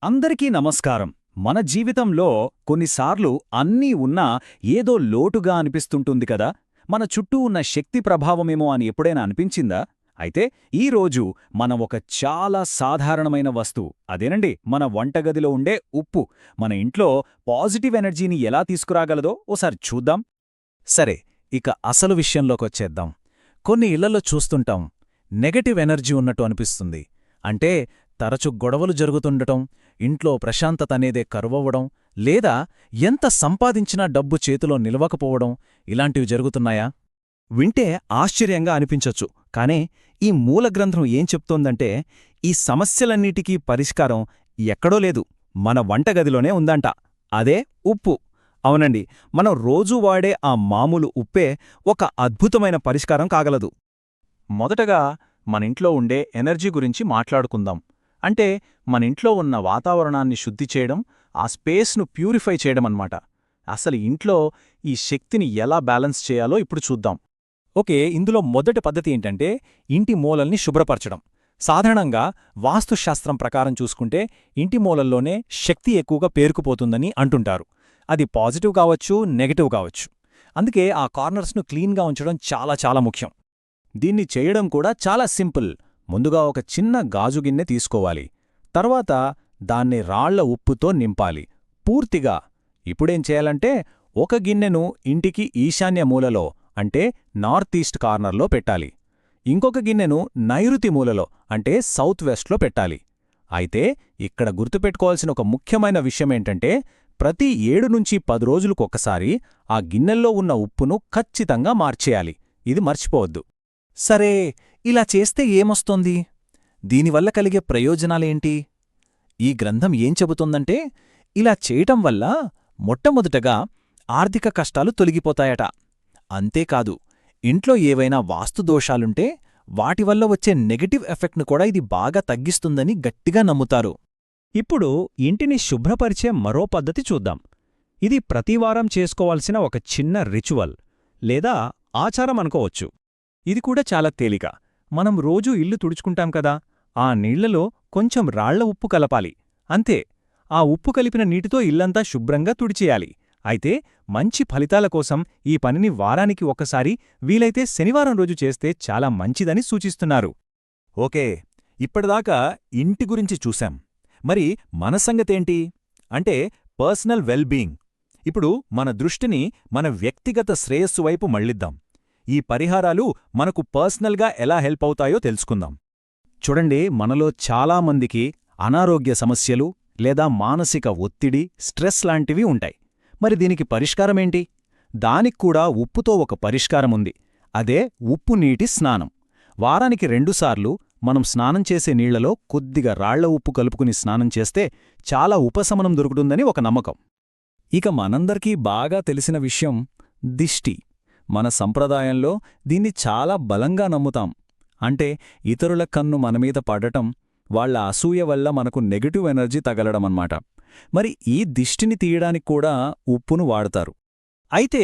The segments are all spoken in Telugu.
అందరికీ నమస్కారం. మన జీవితంలో కొన్నిసార్లు అన్నీ ఉన్నా ఏదో లోటుగా అనిపిస్తుంటుంది కదా. మన చుట్టూ ఉన్న శక్తి ప్రభావమేమో అని ఎప్పుడైనా అనిపించిందా? అయితే ఈరోజు మనం ఒక చాలా సాధారణమైన వస్తువు, అదేనండి మన వంటగదిలో ఉండే ఉప్పు, మన ఇంట్లో పాజిటివ్ ఎనర్జీని ఎలా తీసుకురాగలదో ఓసారి చూద్దాం. సరే, ఇక అసలు విషయంలోకొచ్చేద్దాం. కొన్ని ఇళ్లలో చూస్తుంటాం, నెగటివ్ ఎనర్జీ ఉన్నట్టు అనిపిస్తుంది. అంటే తరచు గొడవలు జరుగుతుండటం, ఇంట్లో ప్రశాంతత అనేదే కరువవ్వడం, లేదా ఎంత సంపాదించినా డబ్బు చేతిలో నిలవకపోవడం, ఇలాంటివి జరుగుతున్నాయా? వింటే ఆశ్చర్యంగా అనిపించొచ్చు, కానే ఈ మూలగ్రంథం ఏం చెప్తోందంటే ఈ సమస్యలన్నిటికీ పరిష్కారం ఎక్కడో లేదు, మన వంటగదిలోనే ఉందంట. అదే ఉప్పు. అవునండి, మనం రోజూ వాడే ఆ మామూలు ఉప్పే ఒక అద్భుతమైన పరిష్కారం కాగలదు. మొదటగా మనింట్లో ఉండే ఎనర్జీ గురించి మాట్లాడుకుందాం. అంటే మనింట్లో ఉన్న వాతావరణాన్ని శుద్ధి చేయడం, ఆ స్పేస్ను ప్యూరిఫై చేయడమన్నమాట. అసలు ఇంట్లో ఈ శక్తిని ఎలా బ్యాలెన్స్ చేయాలో ఇప్పుడు చూద్దాం. ఓకే, ఇందులో మొదటి పద్ధతి ఏంటంటే ఇంటి మూలల్ని శుభ్రపరచడం. సాధారణంగా వాస్తుశాస్త్రం ప్రకారం చూసుకుంటే ఇంటి మూలల్లోనే శక్తి ఎక్కువగా పేరుకుపోతుందని అంటుంటారు. అది పాజిటివ్ కావచ్చు, నెగటివ్ కావచ్చు. అందుకే ఆ కార్నర్స్ను క్లీన్గా ఉంచడం చాలా చాలా ముఖ్యం. దీన్ని చేయడం కూడా చాలా సింపుల్. ముందుగా ఒక చిన్న గాజు గిన్నె తీసుకోవాలి. తర్వాత దాన్ని రాళ్ల ఉప్పుతో నింపాలి పూర్తిగా. ఇప్పుడేం చేయాలంటే ఒక గిన్నెను ఇంటికి ఈశాన్య మూలలో, అంటే నార్త్ ఈస్ట్ కార్నర్లో పెట్టాలి. ఇంకొక గిన్నెను నైరుతి మూలలో, అంటే సౌత్ వెస్ట్లో పెట్టాలి. అయితే ఇక్కడ గుర్తుపెట్టుకోవాల్సిన ఒక ముఖ్యమైన విషయమేంటంటే ప్రతి 7 నుంచి 10 రోజులకొకసారి ఆ గిన్నెల్లో ఉన్న ఉప్పును ఖచ్చితంగా మార్చేయాలి. ఇది మర్చిపోవద్దు. సరే, ఇలా చేస్తే ఏమొస్తోంది? దీనివల్ల కలిగే ప్రయోజనాలేంటి? ఈ గ్రంథం ఏం చెబుతోందంటే ఇలా చేయటం వల్ల మొట్టమొదటగా ఆర్థిక కష్టాలు తొలగిపోతాయట. అంతేకాదు, ఇంట్లో ఏవైనా వాస్తుదోషాలుంటే వాటివల్ల వచ్చే నెగటివ్ ఎఫెక్ట్ను కూడా ఇది బాగా తగ్గిస్తుందని గట్టిగా నమ్ముతారు. ఇప్పుడు ఇంటిని శుభ్రపరిచే మరో పద్ధతి చూద్దాం. ఇది ప్రతివారం చేసుకోవాల్సిన ఒక చిన్న రిచువల్ లేదా ఆచారం అనుకోవచ్చు. ఇది కూడా చాలా తేలిక. మనం రోజూ ఇల్లు తుడుచుకుంటాం కదా, ఆ నీళ్లలో కొంచెం రాళ్ల ఉప్పు కలపాలి. అంతే. ఆ ఉప్పు కలిపిన నీటితో ఇల్లంతా శుభ్రంగా తుడిచేయాలి. అయితే మంచి ఫలితాల కోసం ఈ పనిని వారానికి ఒకసారి, వీలైతే శనివారం రోజు చేస్తే చాలా మంచిదని సూచిస్తున్నారు. ఓకే, ఇప్పటిదాకా ఇంటి గురించి చూశాం. మరి మన సంగతేంటి? అంటే పర్సనల్ వెల్బీయింగ్. ఇప్పుడు మన దృష్టిని మన వ్యక్తిగత శ్రేయస్సు వైపు మళ్లిద్దాం. ఈ పరిహారాలు మనకు పర్సనల్గా ఎలా హెల్ప్ అవుతాయో తెలుసుకుందాం. చూడండి, మనలో చాలామందికి అనారోగ్య సమస్యలు లేదా మానసిక ఒత్తిడి, స్ట్రెస్ లాంటివి ఉంటాయి. మరి దీనికి పరిష్కారమేంటి? దానిక్కూడా ఉప్పుతో ఒక పరిష్కారముంది. అదే ఉప్పు నీటి స్నానం. వారానికి 2 సార్లు మనం స్నానం చేసే నీళ్లలో కొద్దిగా రాళ్ల ఉప్పు కలుపుకుని స్నానం చేస్తే చాలా ఉపశమనం దొరుకుతుందని ఒక నమ్మకం. ఇక మనందరికీ బాగా తెలిసిన విషయం దిష్టి. మన సంప్రదాయంలో దీన్ని చాలా బలంగా నమ్ముతాం. అంటే ఇతరుల కన్ను మనమీద పడటం, వాళ్ల అసూయ వల్ల మనకు నెగటివ్ ఎనర్జీ తగలడమన్నమాట. మరి ఈ దిష్టిని తీయడానికి కూడా ఉప్పును వాడతారు. అయితే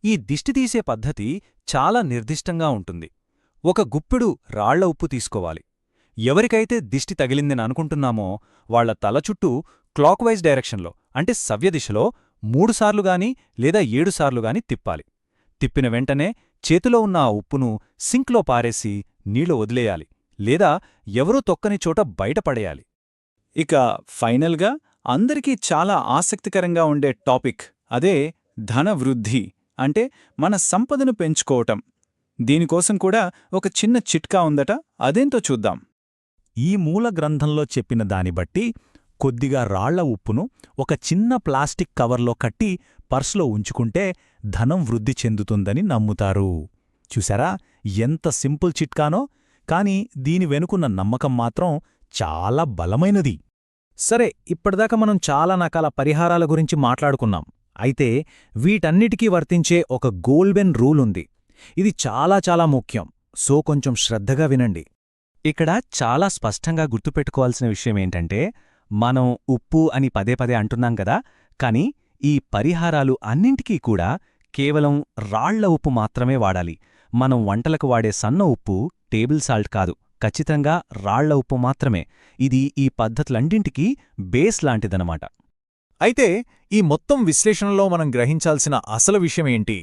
ఈ దిష్టి తీసే పద్ధతి చాలా నిర్దిష్టంగా ఉంటుంది. ఒక గుప్పెడు రాళ్ల ఉప్పు తీసుకోవాలి. ఎవరికైతే దిష్టి తగిలిందని అనుకుంటున్నామో వాళ్ల తల చుట్టూ క్లాక్వైజ్ డైరెక్షన్లో, అంటే సవ్యదిశలో 3 సార్లుగాని లేదా 7 సార్లుగాని తిప్పాలి. తిప్పిన వెంటనే చేతిలో ఉన్న ఆ ఉప్పును సింక్లో పారేసి నీళ్లు వదిలేయాలి, లేదా ఎవరూ తొక్కని చోట బయటపడేయాలి. ఇక ఫైనల్గా అందరికీ చాలా ఆసక్తికరంగా ఉండే టాపిక్, అదే ధన వృద్ధి, అంటే మన సంపదను పెంచుకోవటం. దీనికోసం కూడా ఒక చిన్న చిట్కా ఉందట, అదేంతో చూద్దాం. ఈ మూల గ్రంథంలో చెప్పిన దాన్ని బట్టి కొద్దిగా రాళ్ల ఉప్పును ఒక చిన్న ప్లాస్టిక్ కవర్లో కట్టి పర్సులో ఉంచుకుంటే ధనం వృద్ధి చెందుతుందని నమ్ముతారు. చూశారా, ఎంత సింపుల్ చిట్కానో? కాని దీని వెనుకున్న నమ్మకం మాత్రం చాలా బలమైనది. సరే, ఇప్పటిదాకా మనం చాలా రకాల పరిహారాల గురించి మాట్లాడుకున్నాం. అయితే వీటన్నిటికీ వర్తించే ఒక గోల్డెన్ రూల్ ఉంది. ఇది చాలా చాలా ముఖ్యం. సో కొంచెం శ్రద్ధగా వినండి. ఇక్కడ చాలా స్పష్టంగా గుర్తుపెట్టుకోవాల్సిన విషయమేంటంటే మనం ఉప్పు అని పదే పదే అంటున్నాం కదా, కాని ఈ పరిహారాలు అన్నింటికీ కూడా కేవలం రాళ్ల ఉప్పు మాత్రమే వాడాలి. మనం వంటలకు వాడే సన్న ఉప్పు, టేబుల్ సాల్ట్ కాదు. ఖచ్చితంగా రాళ్ల ఉప్పు మాత్రమే. ఇది ఈ పద్ధతులన్నింటికీ బేస్ లాంటిదనమాట. అయితే ఈ మొత్తం విశ్లేషణలో మనం గ్రహించాల్సిన అసలు విషయమేంటి?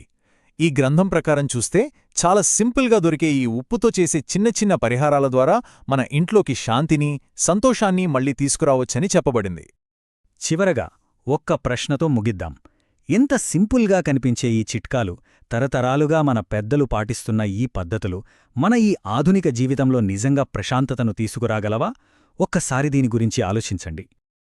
ఈ గ్రంథం ప్రకారం చూస్తే చాలా సింపుల్గా దొరికే ఈ ఉప్పుతో చేసే చిన్న చిన్న పరిహారాల ద్వారా మన ఇంట్లోకి శాంతిని, సంతోషాన్ని మళ్లీ తీసుకురావచ్చని చెప్పబడింది. చివరగా ఒక్క ప్రశ్నతో ముగిద్దాం. ఎంత సింపుల్గా కనిపించే ఈ చిట్కాలు, తరతరాలుగా మన పెద్దలు పాటిస్తున్న ఈ పద్ధతులు మన ఈ ఆధునిక జీవితంలో నిజంగా ప్రశాంతతను తీసుకురాగలవా? ఒక్కసారి దీని గురించి ఆలోచించండి.